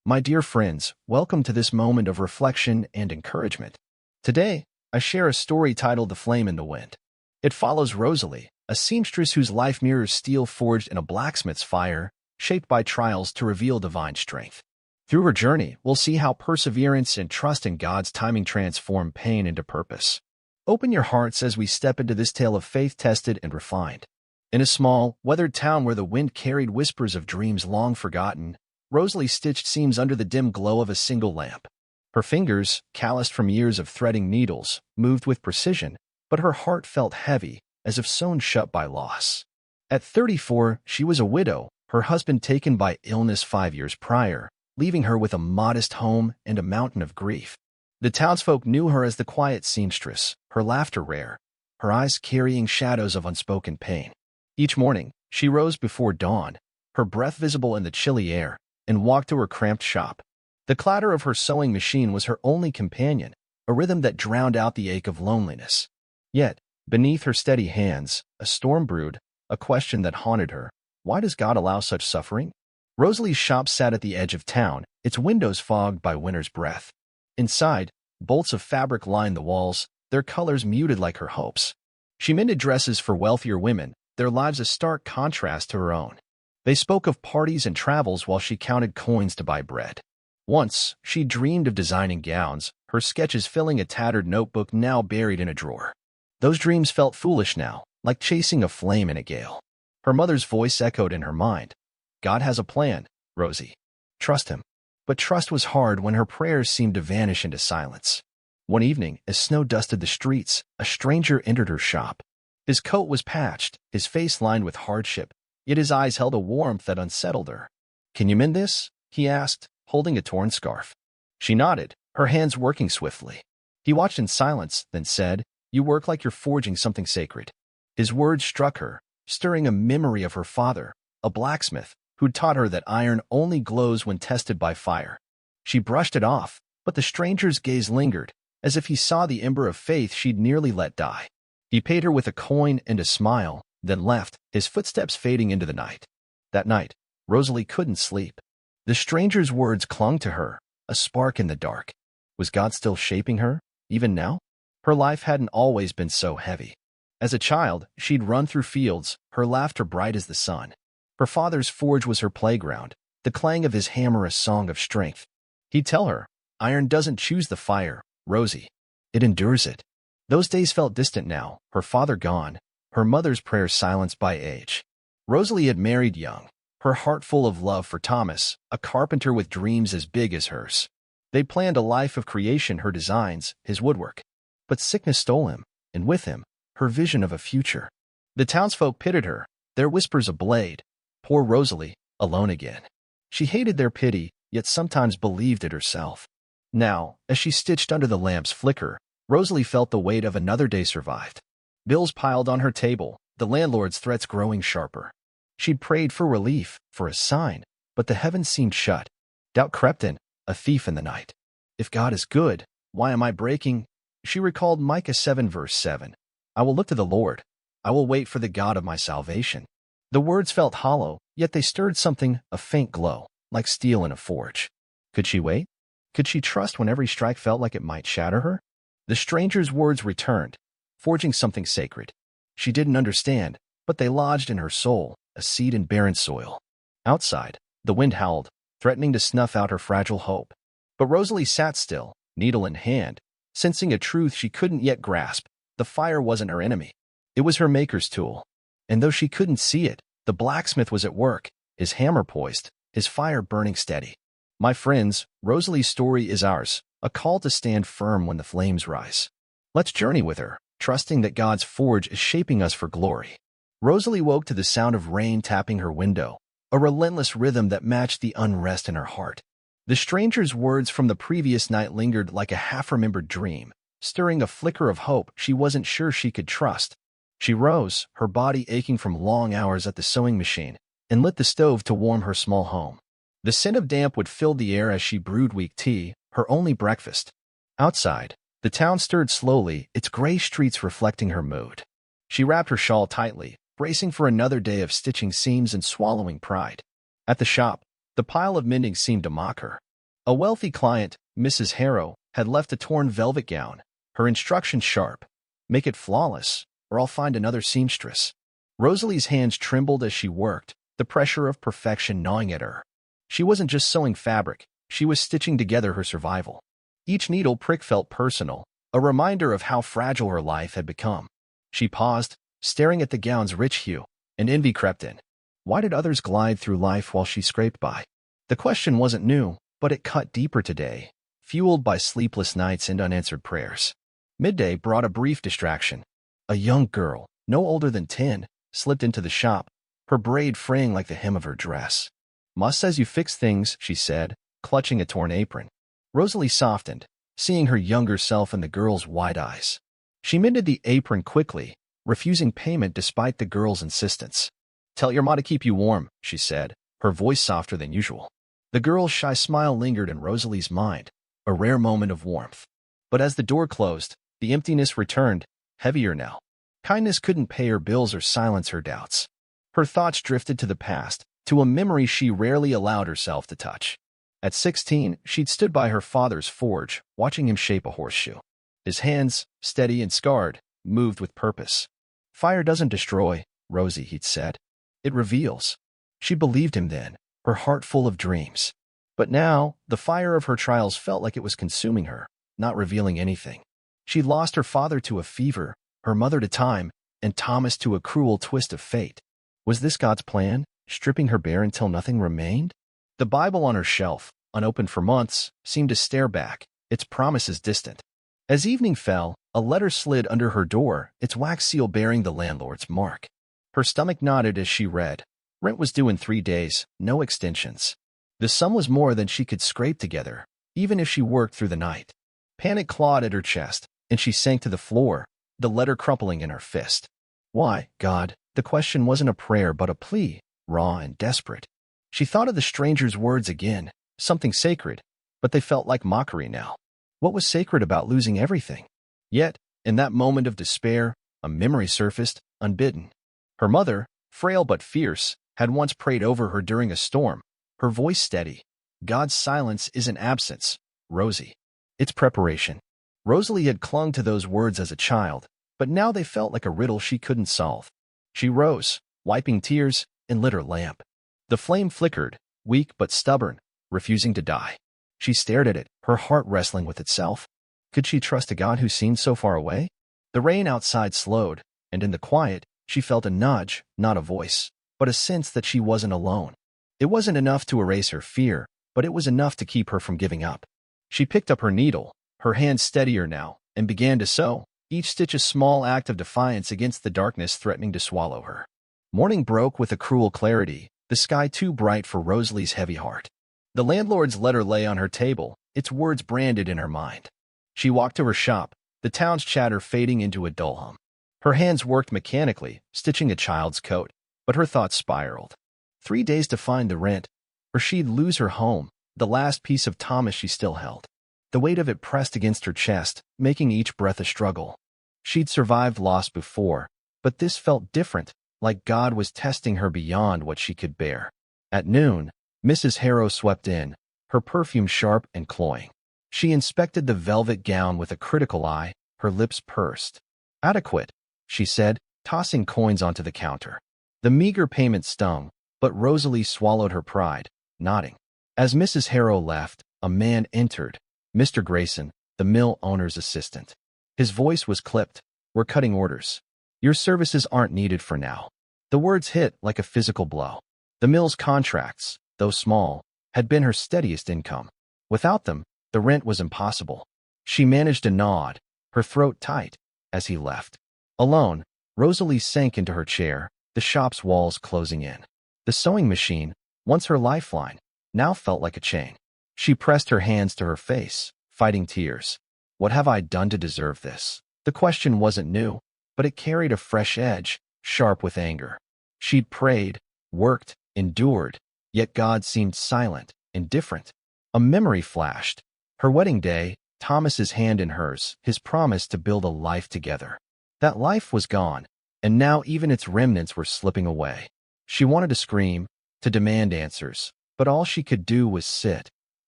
My dear friends, welcome to this moment of reflection and encouragement. Today, I share a story titled The Flame in the Wind. It follows Rosalie, a seamstress whose life mirrors steel forged in a blacksmith's fire, shaped by trials to reveal divine strength. Through her journey, we'll see how perseverance and trust in God's timing transform pain into purpose. Open your hearts as we step into this tale of faith tested and refined. In a small, weathered town where the wind carried whispers of dreams long forgotten, Rosalie stitched seams under the dim glow of a single lamp. Her fingers, calloused from years of threading needles, moved with precision, but her heart felt heavy, as if sewn shut by loss. At 34, she was a widow, her husband taken by illness 5 years prior, leaving her with a modest home and a mountain of grief. The townsfolk knew her as the quiet seamstress, her laughter rare, her eyes carrying shadows of unspoken pain. Each morning, she rose before dawn, her breath visible in the chilly air, and walked to her cramped shop. The clatter of her sewing machine was her only companion, a rhythm that drowned out the ache of loneliness. Yet, beneath her steady hands, a storm brewed, a question that haunted her. Why does God allow such suffering? Rosalie's shop sat at the edge of town, its windows fogged by winter's breath. Inside, bolts of fabric lined the walls, their colors muted like her hopes. She mended dresses for wealthier women, their lives a stark contrast to her own. They spoke of parties and travels while she counted coins to buy bread. Once, she dreamed of designing gowns, her sketches filling a tattered notebook now buried in a drawer. Those dreams felt foolish now, like chasing a flame in a gale. Her mother's voice echoed in her mind. God has a plan, Rosie. Trust him. But trust was hard when her prayers seemed to vanish into silence. One evening, as snow dusted the streets, a stranger entered her shop. His coat was patched, his face lined with hardship, yet his eyes held a warmth that unsettled her. "Can you mend this?" he asked, holding a torn scarf. She nodded, her hands working swiftly. He watched in silence, then said, "You work like you're forging something sacred." His words struck her, stirring a memory of her father, a blacksmith, who'd taught her that iron only glows when tested by fire. She brushed it off, but the stranger's gaze lingered, as if he saw the ember of faith she'd nearly let die. He paid her with a coin and a smile, then left, his footsteps fading into the night. That night, Rosalie couldn't sleep. The stranger's words clung to her, a spark in the dark. Was God still shaping her, even now? Her life hadn't always been so heavy. As a child, she'd run through fields, her laughter bright as the sun. Her father's forge was her playground, the clang of his hammer a song of strength. He'd tell her, "Iron doesn't choose the fire, Rosie. It endures it." Those days felt distant now, her father gone, her mother's prayers silenced by age. Rosalie had married young, her heart full of love for Thomas, a carpenter with dreams as big as hers. They planned a life of creation, her designs, his woodwork. But sickness stole him, and with him, her vision of a future. The townsfolk pitied her, their whispers a blade. Poor Rosalie, alone again. She hated their pity, yet sometimes believed it herself. Now, as she stitched under the lamp's flicker, Rosalie felt the weight of another day survived. Bills piled on her table, the landlord's threats growing sharper. She'd prayed for relief, for a sign, but the heavens seemed shut. Doubt crept in, a thief in the night. If God is good, why am I breaking? She recalled Micah 7 verse 7. I will look to the Lord. I will wait for the God of my salvation. The words felt hollow, yet they stirred something, a faint glow, like steel in a forge. Could she wait? Could she trust when every strike felt like it might shatter her? The stranger's words returned, forging something sacred. She didn't understand, but they lodged in her soul, a seed in barren soil. Outside, the wind howled, threatening to snuff out her fragile hope. But Rosalie sat still, needle in hand, sensing a truth she couldn't yet grasp. The fire wasn't her enemy. It was her maker's tool. And though she couldn't see it, the blacksmith was at work, his hammer poised, his fire burning steady. My friends, Rosalie's story is ours, a call to stand firm when the flames rise. Let's journey with her, trusting that God's forge is shaping us for glory. Rosalie woke to the sound of rain tapping her window, a relentless rhythm that matched the unrest in her heart. The stranger's words from the previous night lingered like a half-remembered dream, stirring a flicker of hope she wasn't sure she could trust. She rose, her body aching from long hours at the sewing machine, and lit the stove to warm her small home. The scent of damp would fill the air as she brewed weak tea, her only breakfast. Outside, the town stirred slowly, its gray streets reflecting her mood. She wrapped her shawl tightly, bracing for another day of stitching seams and swallowing pride. At the shop, the pile of mending seemed to mock her. A wealthy client, Mrs. Harrow, had left a torn velvet gown, her instructions sharp. Make it flawless, or I'll find another seamstress. Rosalie's hands trembled as she worked, the pressure of perfection gnawing at her. She wasn't just sewing fabric, she was stitching together her survival. Each needle prick felt personal, a reminder of how fragile her life had become. She paused, staring at the gown's rich hue, and envy crept in. Why did others glide through life while she scraped by? The question wasn't new, but it cut deeper today, fueled by sleepless nights and unanswered prayers. Midday brought a brief distraction. A young girl, no older than 10, slipped into the shop, her braid fraying like the hem of her dress. "Ma says you fix things," she said, clutching a torn apron. Rosalie softened, seeing her younger self in the girl's wide eyes. She mended the apron quickly, refusing payment despite the girl's insistence. "Tell your ma to keep you warm," she said, her voice softer than usual. The girl's shy smile lingered in Rosalie's mind, a rare moment of warmth. But as the door closed, the emptiness returned, heavier now. Kindness couldn't pay her bills or silence her doubts. Her thoughts drifted to the past, to a memory she rarely allowed herself to touch. At 16, she'd stood by her father's forge, watching him shape a horseshoe. His hands, steady and scarred, moved with purpose. "Fire doesn't destroy, Rosie," he'd said. "It reveals." She believed him then, her heart full of dreams. But now, the fire of her trials felt like it was consuming her, not revealing anything. She'd lost her father to a fever, her mother to time, and Thomas to a cruel twist of fate. Was this God's plan, stripping her bare until nothing remained? The Bible on her shelf, unopened for months, seemed to stare back, its promises distant. As evening fell, a letter slid under her door, its wax seal bearing the landlord's mark. Her stomach knotted as she read. Rent was due in 3 days, no extensions. The sum was more than she could scrape together, even if she worked through the night. Panic clawed at her chest, and she sank to the floor, the letter crumpling in her fist. Why, God? The question wasn't a prayer but a plea, raw and desperate. She thought of the stranger's words again, something sacred, but they felt like mockery now. What was sacred about losing everything? Yet, in that moment of despair, a memory surfaced, unbidden. Her mother, frail but fierce, had once prayed over her during a storm, her voice steady. "God's silence isn't absence, Rosie. It's preparation." Rosalie had clung to those words as a child, but now they felt like a riddle she couldn't solve. She rose, wiping tears, and lit her lamp. The flame flickered, weak but stubborn, refusing to die. She stared at it, her heart wrestling with itself. Could she trust a God who seemed so far away? The rain outside slowed, and in the quiet, she felt a nudge, not a voice, but a sense that she wasn't alone. It wasn't enough to erase her fear, but it was enough to keep her from giving up. She picked up her needle, her hands steadier now, and began to sew, each stitch a small act of defiance against the darkness threatening to swallow her. Morning broke with a cruel clarity, the sky too bright for Rosalie's heavy heart. The landlord's letter lay on her table, its words branded in her mind. She walked to her shop, the town's chatter fading into a dull hum. Her hands worked mechanically, stitching a child's coat, but her thoughts spiraled. 3 days to find the rent, or she'd lose her home, the last piece of Thomas she still held. The weight of it pressed against her chest, making each breath a struggle. She'd survived loss before, but this felt different, like God was testing her beyond what she could bear. At noon, Mrs. Harrow swept in, her perfume sharp and cloying. She inspected the velvet gown with a critical eye, her lips pursed. "Adequate," she said, tossing coins onto the counter. The meager payment stung, but Rosalie swallowed her pride, nodding. As Mrs. Harrow left, a man entered, Mr. Grayson, the mill owner's assistant. His voice was clipped. "We're cutting orders. Your services aren't needed for now." The words hit like a physical blow. The mill's contracts, though small, had been her steadiest income. Without them, the rent was impossible. She managed to nod, her throat tight, as he left. Alone, Rosalie sank into her chair, the shop's walls closing in. The sewing machine, once her lifeline, now felt like a chain. She pressed her hands to her face, fighting tears. What have I done to deserve this? The question wasn't new, but it carried a fresh edge, sharp with anger. She'd prayed, worked, endured, yet God seemed silent, indifferent. A memory flashed. Her wedding day, Thomas's hand in hers, his promise to build a life together. That life was gone, and now even its remnants were slipping away. She wanted to scream, to demand answers, but all she could do was sit.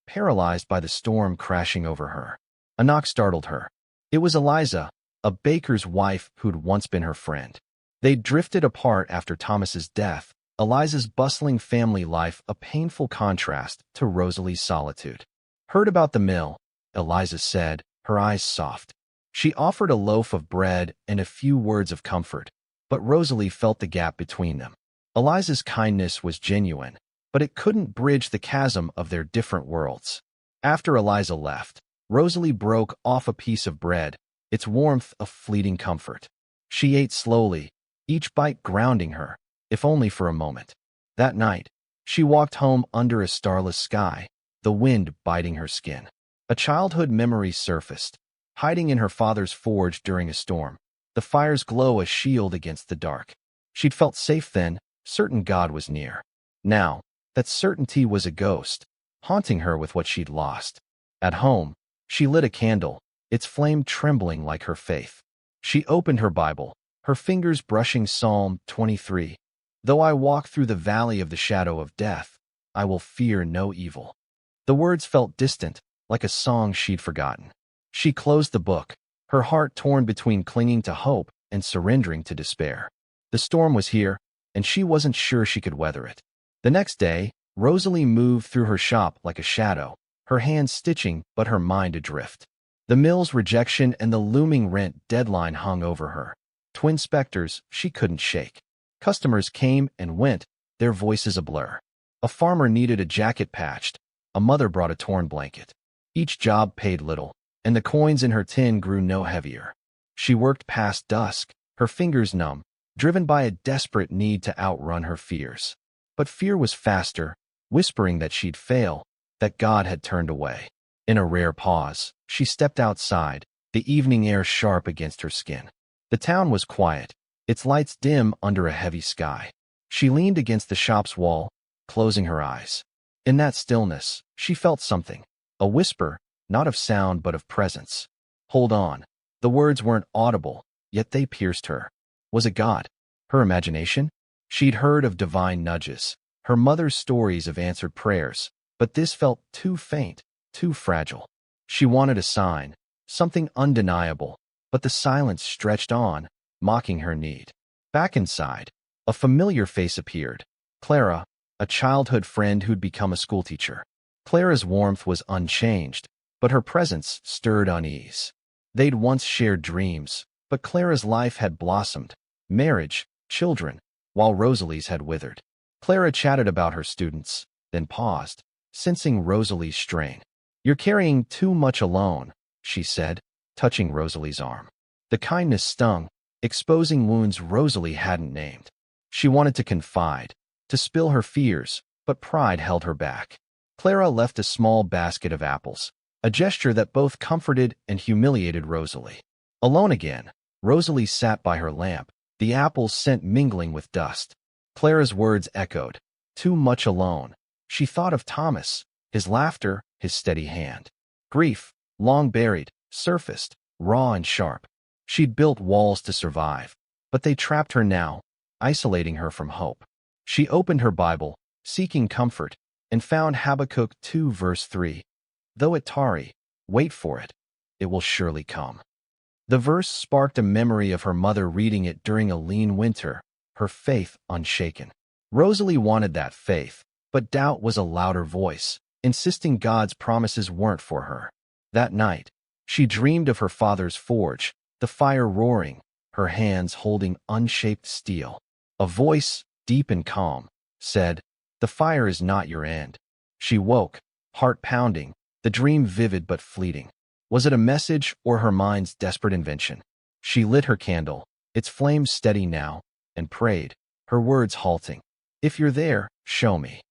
paralyzed by the storm crashing over her. A knock startled her. It was Eliza, a baker's wife who'd once been her friend. They'd drifted apart after Thomas's death, Eliza's bustling family life a painful contrast to Rosalie's solitude. "Heard about the mill," Eliza said, her eyes soft. She offered a loaf of bread and a few words of comfort, but Rosalie felt the gap between them. Eliza's kindness was genuine, but it couldn't bridge the chasm of their different worlds. After Eliza left, Rosalie broke off a piece of bread, its warmth a fleeting comfort. She ate slowly, each bite grounding her, if only for a moment. That night, she walked home under a starless sky, the wind biting her skin. A childhood memory surfaced, hiding in her father's forge during a storm. The fire's glow a shield against the dark. She'd felt safe then, certain God was near. Now, that certainty was a ghost, haunting her with what she'd lost. At home, she lit a candle, its flame trembling like her faith. She opened her Bible, her fingers brushing Psalm 23. "Though I walk through the valley of the shadow of death, I will fear no evil." The words felt distant, like a song she'd forgotten. She closed the book, her heart torn between clinging to hope and surrendering to despair. The storm was here, and she wasn't sure she could weather it. The next day, Rosalie moved through her shop like a shadow, her hands stitching but her mind adrift. The mill's rejection and the looming rent deadline hung over her. Twin specters she couldn't shake. Customers came and went, their voices a blur. A farmer needed a jacket patched. A mother brought a torn blanket. Each job paid little, and the coins in her tin grew no heavier. She worked past dusk, her fingers numb, driven by a desperate need to outrun her fears. But fear was faster, whispering that she'd fail, that God had turned away. In a rare pause, she stepped outside, the evening air sharp against her skin. The town was quiet, its lights dim under a heavy sky. She leaned against the shop's wall, closing her eyes. In that stillness, she felt something, a whisper, not of sound but of presence. "Hold on." The words weren't audible, yet they pierced her. Was it God? Her imagination? She'd heard of divine nudges, her mother's stories of answered prayers, but this felt too faint, too fragile. She wanted a sign, something undeniable, but the silence stretched on, mocking her need. Back inside, a familiar face appeared. Clara, a childhood friend who'd become a schoolteacher. Clara's warmth was unchanged, but her presence stirred unease. They'd once shared dreams, but Clara's life had blossomed, marriage, children, while Rosalie's had withered. Clara chatted about her students, then paused, sensing Rosalie's strain. "You're carrying too much alone," she said, touching Rosalie's arm. The kindness stung, exposing wounds Rosalie hadn't named. She wanted to confide, to spill her fears, but pride held her back. Clara left a small basket of apples, a gesture that both comforted and humiliated Rosalie. Alone again, Rosalie sat by her lamp, the apples' scent mingling with dust. Clara's words echoed. Too much alone. She thought of Thomas, his laughter, his steady hand. Grief, long buried, surfaced, raw and sharp. She'd built walls to survive, but they trapped her now, isolating her from hope. She opened her Bible, seeking comfort, and found Habakkuk 2 verse 3. "Though it tarry, wait for it. It will surely come." The verse sparked a memory of her mother reading it during a lean winter, her faith unshaken. Rosalie wanted that faith, but doubt was a louder voice, insisting God's promises weren't for her. That night, she dreamed of her father's forge, the fire roaring, her hands holding unshaped steel. A voice, deep and calm, said, "The fire is not your end." She woke, heart pounding, the dream vivid but fleeting. Was it a message or her mind's desperate invention? She lit her candle, its flame steady now, and prayed, her words halting. "If you're there, show me."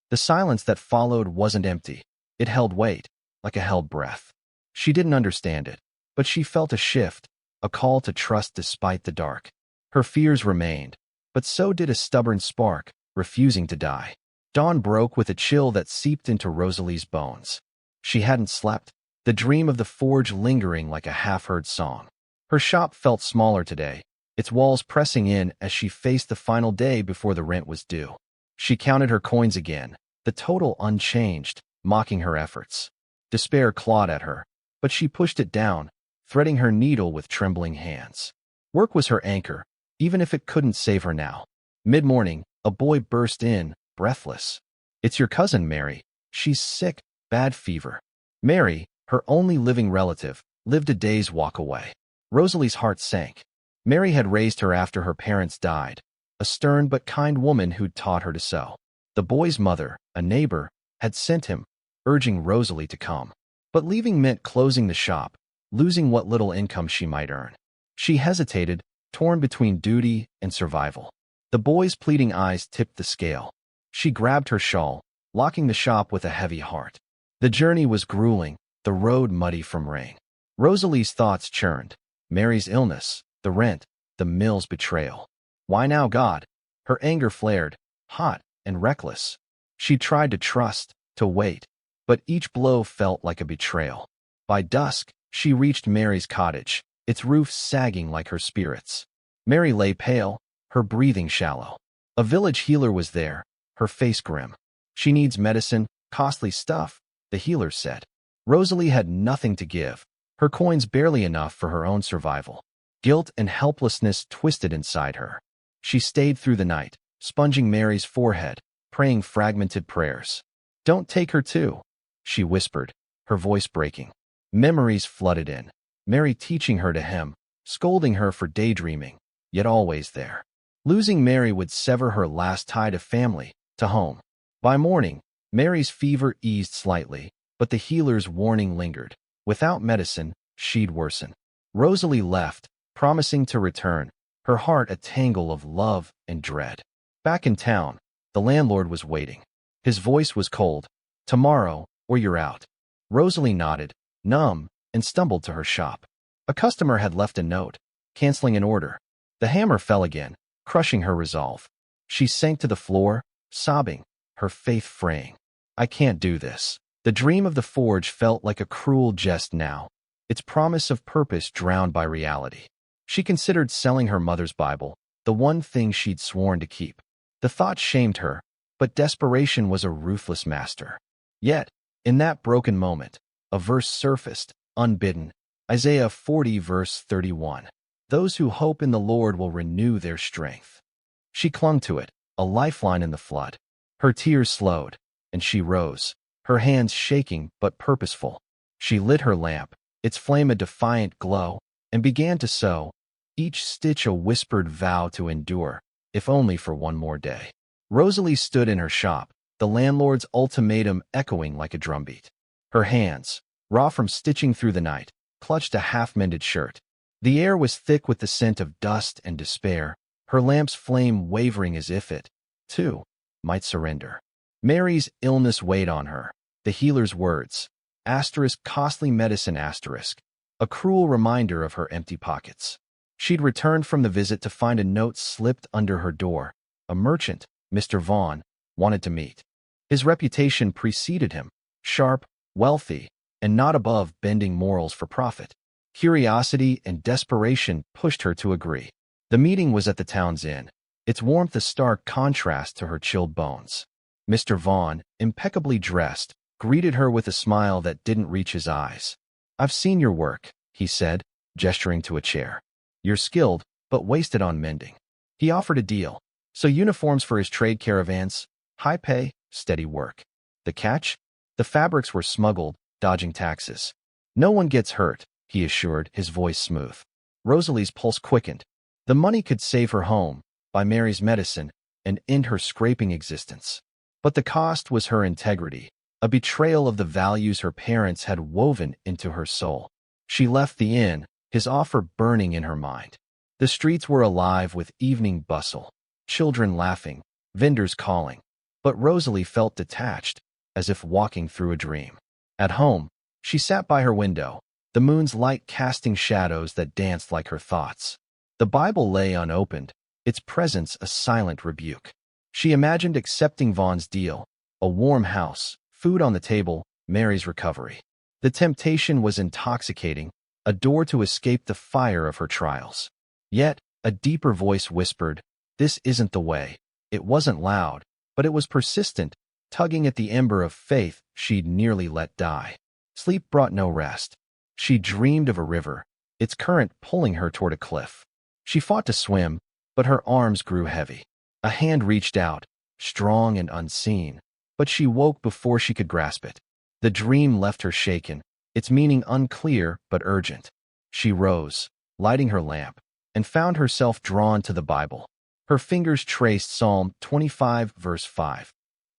The silence that followed wasn't empty. It held weight, like a held breath. She didn't understand it, but she felt a shift, a call to trust despite the dark. Her fears remained, but so did a stubborn spark, refusing to die. Dawn broke with a chill that seeped into Rosalie's bones. She hadn't slept, the dream of the forge lingering like a half-heard song. Her shop felt smaller today, its walls pressing in as she faced the final day before the rent was due. She counted her coins again, the total unchanged, mocking her efforts. Despair clawed at her, but she pushed it down, threading her needle with trembling hands. Work was her anchor, even if it couldn't save her now. Mid-morning, a boy burst in, breathless. "It's your cousin, Mary. She's sick, bad fever." Mary, her only living relative, lived a day's walk away. Rosalie's heart sank. Mary had raised her after her parents died, a stern but kind woman who'd taught her to sew. The boy's mother, a neighbor, had sent him, urging Rosalie to come. But leaving meant closing the shop, losing what little income she might earn. She hesitated, torn between duty and survival. The boy's pleading eyes tipped the scale. She grabbed her shawl, locking the shop with a heavy heart. The journey was grueling, the road muddy from rain. Rosalie's thoughts churned. Mary's illness, the rent, the mill's betrayal. Why now, God? Her anger flared, hot and reckless. She tried to trust, to wait, but each blow felt like a betrayal. By dusk, she reached Mary's cottage, its roof sagging like her spirits. Mary lay pale, her breathing shallow. A village healer was there, her face grim. "She needs medicine, costly stuff," the healer said. Rosalie had nothing to give, her coins barely enough for her own survival. Guilt and helplessness twisted inside her. She stayed through the night, sponging Mary's forehead, praying fragmented prayers. "Don't take her too," she whispered, her voice breaking. Memories flooded in. Mary teaching her to hem, scolding her for daydreaming, yet always there. Losing Mary would sever her last tie to family, to home. By morning, Mary's fever eased slightly, but the healer's warning lingered. Without medicine, she'd worsen. Rosalie left, promising to return, her heart a tangle of love and dread. Back in town, the landlord was waiting. His voice was cold. "Tomorrow, or you're out." Rosalie nodded, numb, and stumbled to her shop. A customer had left a note, canceling an order. The hammer fell again, crushing her resolve. She sank to the floor, sobbing, her faith fraying. "I can't do this." The dream of the forge felt like a cruel jest now, its promise of purpose drowned by reality. She considered selling her mother's Bible, the one thing she'd sworn to keep. The thought shamed her, but desperation was a ruthless master. Yet, in that broken moment, a verse surfaced, unbidden, Isaiah 40 verse 31. "Those who hope in the Lord will renew their strength." She clung to it, a lifeline in the flood. Her tears slowed, and she rose, her hands shaking but purposeful. She lit her lamp, its flame a defiant glow, and began to sew, each stitch a whispered vow to endure, if only for one more day. Rosalie stood in her shop, the landlord's ultimatum echoing like a drumbeat. Her hands, raw from stitching through the night, clutched a half-mended shirt. The air was thick with the scent of dust and despair, her lamp's flame wavering as if it, too, might surrender. Mary's illness weighed on her, the healer's words, costly medicine, a cruel reminder of her empty pockets. She'd returned from the visit to find a note slipped under her door. A merchant, Mr. Vaughn, wanted to meet. His reputation preceded him, sharp, wealthy, and not above bending morals for profit. Curiosity and desperation pushed her to agree. The meeting was at the town's inn, its warmth a stark contrast to her chilled bones. Mr. Vaughn, impeccably dressed, greeted her with a smile that didn't reach his eyes. "I've seen your work," he said, gesturing to a chair. "You're skilled, but wasted on mending." He offered a deal. So uniforms for his trade caravans, high pay, steady work. The catch? The fabrics were smuggled, dodging taxes. "No one gets hurt," he assured, his voice smooth. Rosalie's pulse quickened. The money could save her home, buy Mary's medicine, and end her scraping existence. But the cost was her integrity, a betrayal of the values her parents had woven into her soul. She left the inn, his offer burning in her mind. The streets were alive with evening bustle, children laughing, vendors calling. But Rosalie felt detached, as if walking through a dream. At home, she sat by her window, the moon's light casting shadows that danced like her thoughts. The Bible lay unopened, its presence a silent rebuke. She imagined accepting Vaughn's deal, a warm house, food on the table, Mary's recovery. The temptation was intoxicating, a door to escape the fire of her trials. Yet, a deeper voice whispered, "This isn't the way." It wasn't loud, but it was persistent, tugging at the ember of faith she'd nearly let die. Sleep brought no rest. She dreamed of a river, its current pulling her toward a cliff. She fought to swim, but her arms grew heavy. A hand reached out, strong and unseen, but she woke before she could grasp it. The dream left her shaken, its meaning unclear but urgent. She rose, lighting her lamp, and found herself drawn to the Bible. Her fingers traced Psalm 25, verse 5.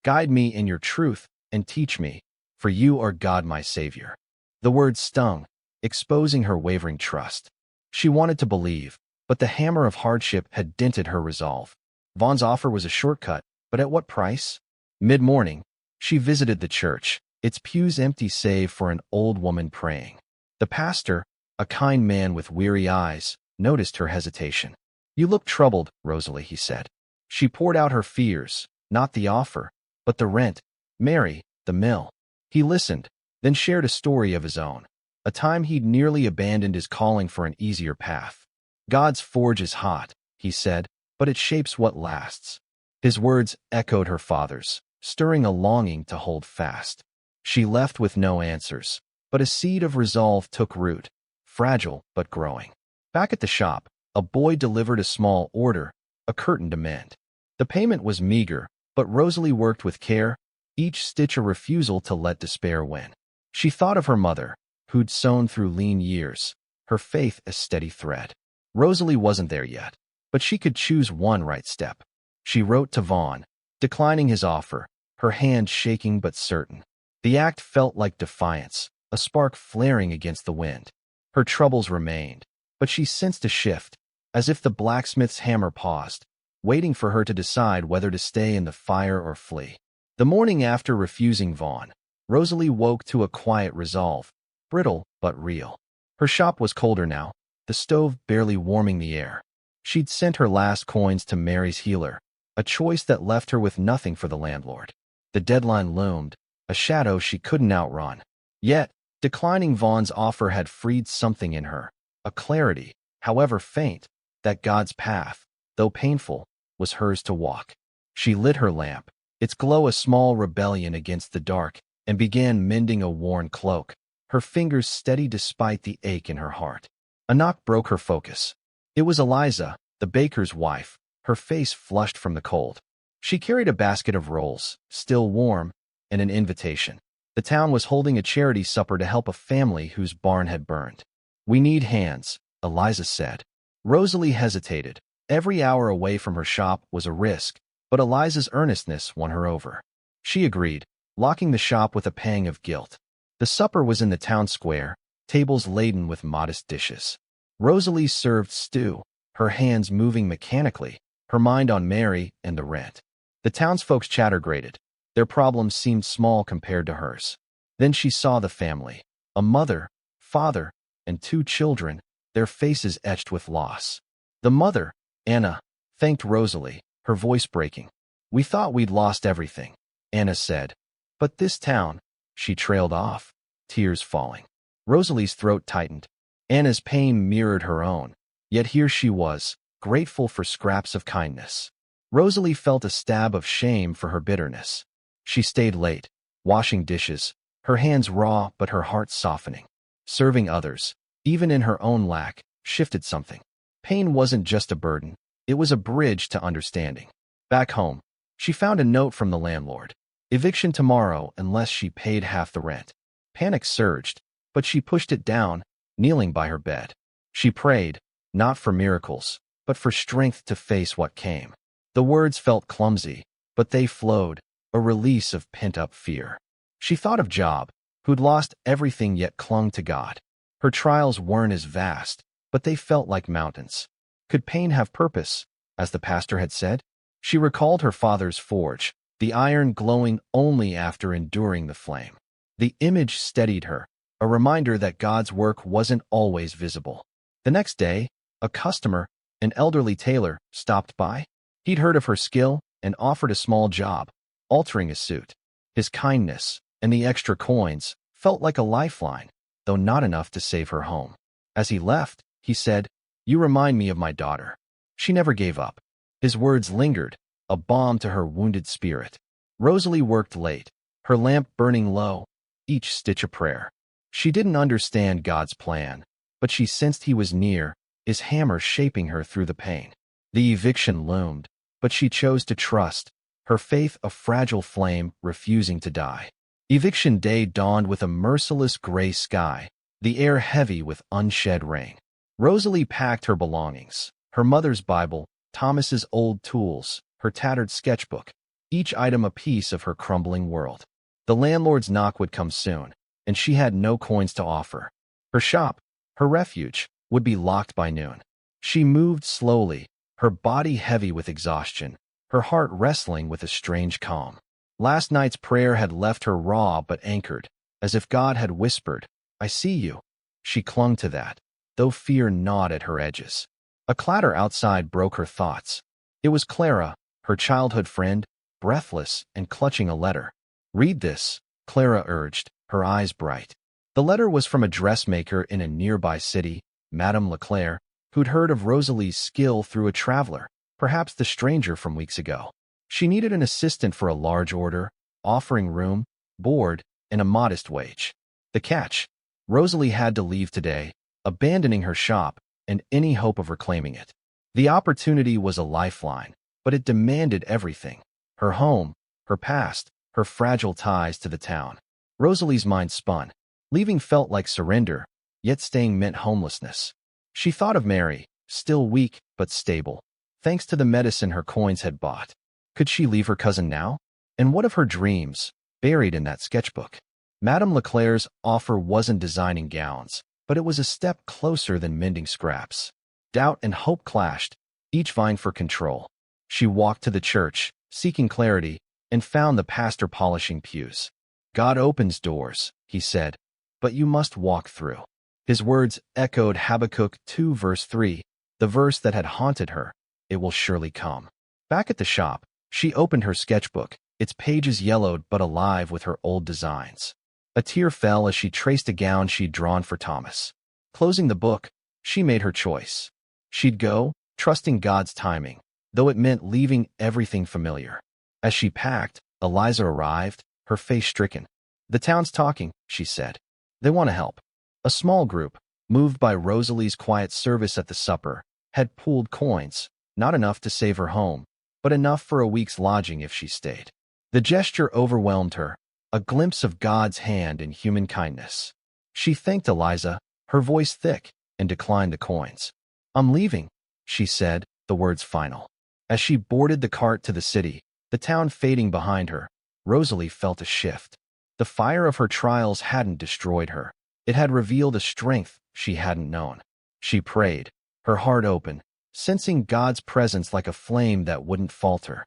"Guide me in your truth and teach me, for you are God my Savior." The words stung, exposing her wavering trust. She wanted to believe, but the hammer of hardship had dented her resolve. Vaughn's offer was a shortcut, but at what price? Mid-morning, she visited the church, its pews empty save for an old woman praying. The pastor, a kind man with weary eyes, noticed her hesitation. "You look troubled, Rosalie," he said. She poured out her fears, not the offer, but the rent, Mary, the mill. He listened, then shared a story of his own, a time he'd nearly abandoned his calling for an easier path. "God's forge is hot," he said, "but it shapes what lasts." His words echoed her father's, stirring a longing to hold fast. She left with no answers, but a seed of resolve took root, fragile but growing. Back at the shop, a boy delivered a small order, a curtain to mend. The payment was meager, but Rosalie worked with care, each stitch a refusal to let despair win. She thought of her mother, who'd sown through lean years, her faith a steady thread. Rosalie wasn't there yet, but she could choose one right step. She wrote to Vaughn, declining his offer, her hand shaking but certain. The act felt like defiance, a spark flaring against the wind. Her troubles remained, but she sensed a shift, as if the blacksmith's hammer paused, waiting for her to decide whether to stay in the fire or flee. The morning after refusing Vaughn, Rosalie woke to a quiet resolve, brittle but real. Her shop was colder now, the stove barely warming the air. She'd sent her last coins to Mary's healer, a choice that left her with nothing for the landlord. The deadline loomed, a shadow she couldn't outrun. Yet, declining Vaughn's offer had freed something in her, a clarity, however faint, that God's path, though painful, was hers to walk. She lit her lamp, its glow a small rebellion against the dark, and began mending a worn cloak, her fingers steady despite the ache in her heart. A knock broke her focus. It was Eliza, the baker's wife, her face flushed from the cold. She carried a basket of rolls, still warm, and an invitation. The town was holding a charity supper to help a family whose barn had burned. "We need hands," Eliza said. Rosalie hesitated. Every hour away from her shop was a risk, but Eliza's earnestness won her over. She agreed, locking the shop with a pang of guilt. The supper was in the town square, tables laden with modest dishes. Rosalie served stew, her hands moving mechanically, her mind on Mary and the rent. The townsfolk's chatter grated. Their problems seemed small compared to hers. Then she saw the family, a mother, father, and 2 children, their faces etched with loss. The mother, Anna, thanked Rosalie, her voice breaking. "We thought we'd lost everything," Anna said. "But this town," she trailed off, tears falling. Rosalie's throat tightened. Anna's pain mirrored her own, yet here she was, grateful for scraps of kindness. Rosalie felt a stab of shame for her bitterness. She stayed late, washing dishes, her hands raw but her heart softening. Serving others, even in her own lack, shifted something. Pain wasn't just a burden, it was a bridge to understanding. Back home, she found a note from the landlord. Eviction tomorrow unless she paid half the rent. Panic surged, but she pushed it down, kneeling by her bed. She prayed, not for miracles, but for strength to face what came. The words felt clumsy, but they flowed, a release of pent-up fear. She thought of Job, who'd lost everything yet clung to God. Her trials weren't as vast, but they felt like mountains. Could pain have purpose, as the pastor had said? She recalled her father's forge, the iron glowing only after enduring the flame. The image steadied her, a reminder that God's work wasn't always visible. The next day, a customer, an elderly tailor, stopped by. He'd heard of her skill and offered a small job, altering a suit. His kindness, and the extra coins, felt like a lifeline, though not enough to save her home. As he left, he said, "You remind me of my daughter. She never gave up." His words lingered, a balm to her wounded spirit. Rosalie worked late, her lamp burning low, each stitch a prayer. She didn't understand God's plan, but she sensed he was near, his hammer shaping her through the pain. The eviction loomed, but she chose to trust, her faith a fragile flame refusing to die. Eviction day dawned with a merciless gray sky, the air heavy with unshed rain. Rosalie packed her belongings, her mother's Bible, Thomas's old tools, her tattered sketchbook, each item a piece of her crumbling world. The landlord's knock would come soon, and she had no coins to offer. Her shop, her refuge, would be locked by noon. She moved slowly, her body heavy with exhaustion, her heart wrestling with a strange calm. Last night's prayer had left her raw but anchored, as if God had whispered, "I see you." She clung to that, though fear gnawed at her edges. A clatter outside broke her thoughts. It was Clara, her childhood friend, breathless and clutching a letter. "Read this," Clara urged, her eyes bright. The letter was from a dressmaker in a nearby city, Madame Leclerc, who'd heard of Rosalie's skill through a traveler, perhaps the stranger from weeks ago. She needed an assistant for a large order, offering room, board, and a modest wage. The catch: Rosalie had to leave today, abandoning her shop and any hope of reclaiming it. The opportunity was a lifeline, but it demanded everything: her home, her past, her fragile ties to the town. Rosalie's mind spun. Leaving felt like surrender, yet staying meant homelessness. She thought of Mary, still weak but stable, thanks to the medicine her coins had bought. Could she leave her cousin now? And what of her dreams, buried in that sketchbook? Madame Leclerc's offer wasn't designing gowns, but it was a step closer than mending scraps. Doubt and hope clashed, each vying for control. She walked to the church, seeking clarity, and found the pastor polishing pews. "God opens doors," he said, "but you must walk through." His words echoed Habakkuk 2 verse 3, the verse that had haunted her. It will surely come. Back at the shop, she opened her sketchbook, its pages yellowed but alive with her old designs. A tear fell as she traced a gown she'd drawn for Thomas. Closing the book, she made her choice. She'd go, trusting God's timing, though it meant leaving everything familiar. As she packed, Eliza arrived, her face stricken. "The town's talking," she said. "They want to help." A small group, moved by Rosalie's quiet service at the supper, had pooled coins, not enough to save her home, but enough for a week's lodging if she stayed. The gesture overwhelmed her, a glimpse of God's hand in human kindness. She thanked Eliza, her voice thick, and declined the coins. "I'm leaving," she said, the words final. As she boarded the cart to the city, the town fading behind her, Rosalie felt a shift. The fire of her trials hadn't destroyed her. It had revealed a strength she hadn't known. She prayed, her heart open, sensing God's presence like a flame that wouldn't falter.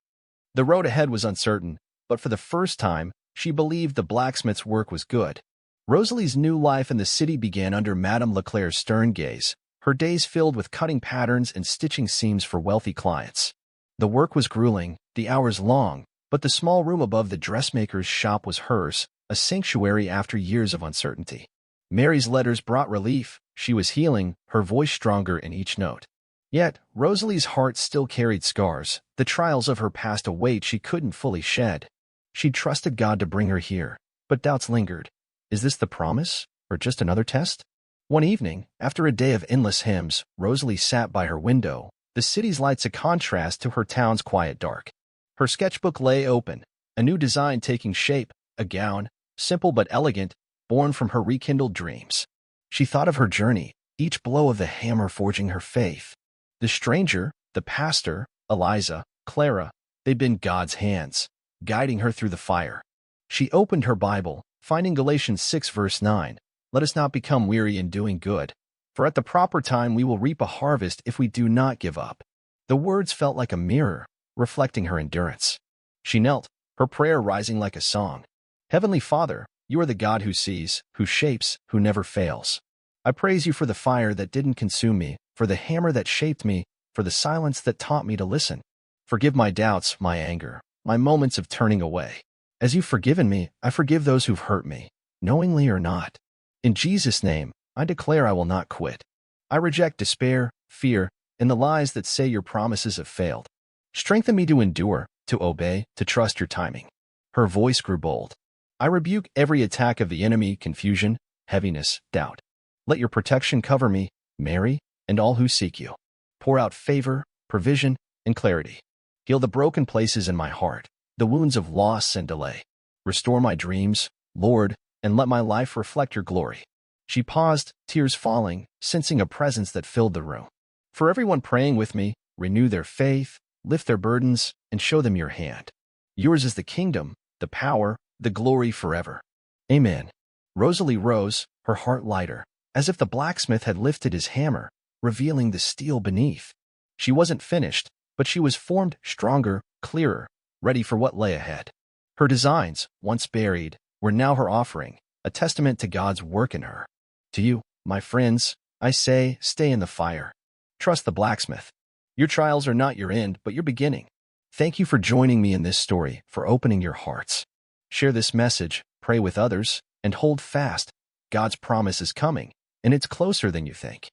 The road ahead was uncertain, but for the first time, she believed the blacksmith's work was good. Rosalie's new life in the city began under Madame Leclerc's stern gaze, her days filled with cutting patterns and stitching seams for wealthy clients. The work was grueling, the hours long, but the small room above the dressmaker's shop was hers, a sanctuary after years of uncertainty. Mary's letters brought relief. She was healing, her voice stronger in each note. Yet, Rosalie's heart still carried scars, the trials of her past a weight she couldn't fully shed. She'd trusted God to bring her here, but doubts lingered. Is this the promise, or just another test? One evening, after a day of endless hymns, Rosalie sat by her window, the city's lights a contrast to her town's quiet dark. Her sketchbook lay open, a new design taking shape, a gown, simple but elegant, born from her rekindled dreams. She thought of her journey, each blow of the hammer forging her faith. The stranger, the pastor, Eliza, Clara, they'd been God's hands, guiding her through the fire. She opened her Bible, finding Galatians 6 verse 9, "Let us not become weary in doing good, for at the proper time we will reap a harvest if we do not give up." The words felt like a mirror, reflecting her endurance. She knelt, her prayer rising like a song. "Heavenly Father, you are the God who sees, who shapes, who never fails. I praise you for the fire that didn't consume me, for the hammer that shaped me, for the silence that taught me to listen. Forgive my doubts, my anger, my moments of turning away. As you've forgiven me, I forgive those who've hurt me, knowingly or not. In Jesus' name, I declare I will not quit. I reject despair, fear, and the lies that say your promises have failed. Strengthen me to endure, to obey, to trust your timing." Her voice grew bold. I rebuke every attack of the enemy, confusion, heaviness, doubt. Let your protection cover me, Mary, and all who seek you. Pour out favor, provision, and clarity. Heal the broken places in my heart, the wounds of loss and delay. Restore my dreams, Lord, and let my life reflect your glory. She paused, tears falling, sensing a presence that filled the room. For everyone praying with me, renew their faith, lift their burdens, and show them your hand. Yours is the kingdom, the power, the glory forever. Amen. Rosalie rose, her heart lighter, as if the blacksmith had lifted his hammer, revealing the steel beneath. She wasn't finished, but she was formed stronger, clearer, ready for what lay ahead. Her designs, once buried, were now her offering, a testament to God's work in her. To you, my friends, I say, stay in the fire. Trust the blacksmith. Your trials are not your end, but your beginning. Thank you for joining me in this story, for opening your hearts. Share this message, pray with others, and hold fast. God's promise is coming, and it's closer than you think.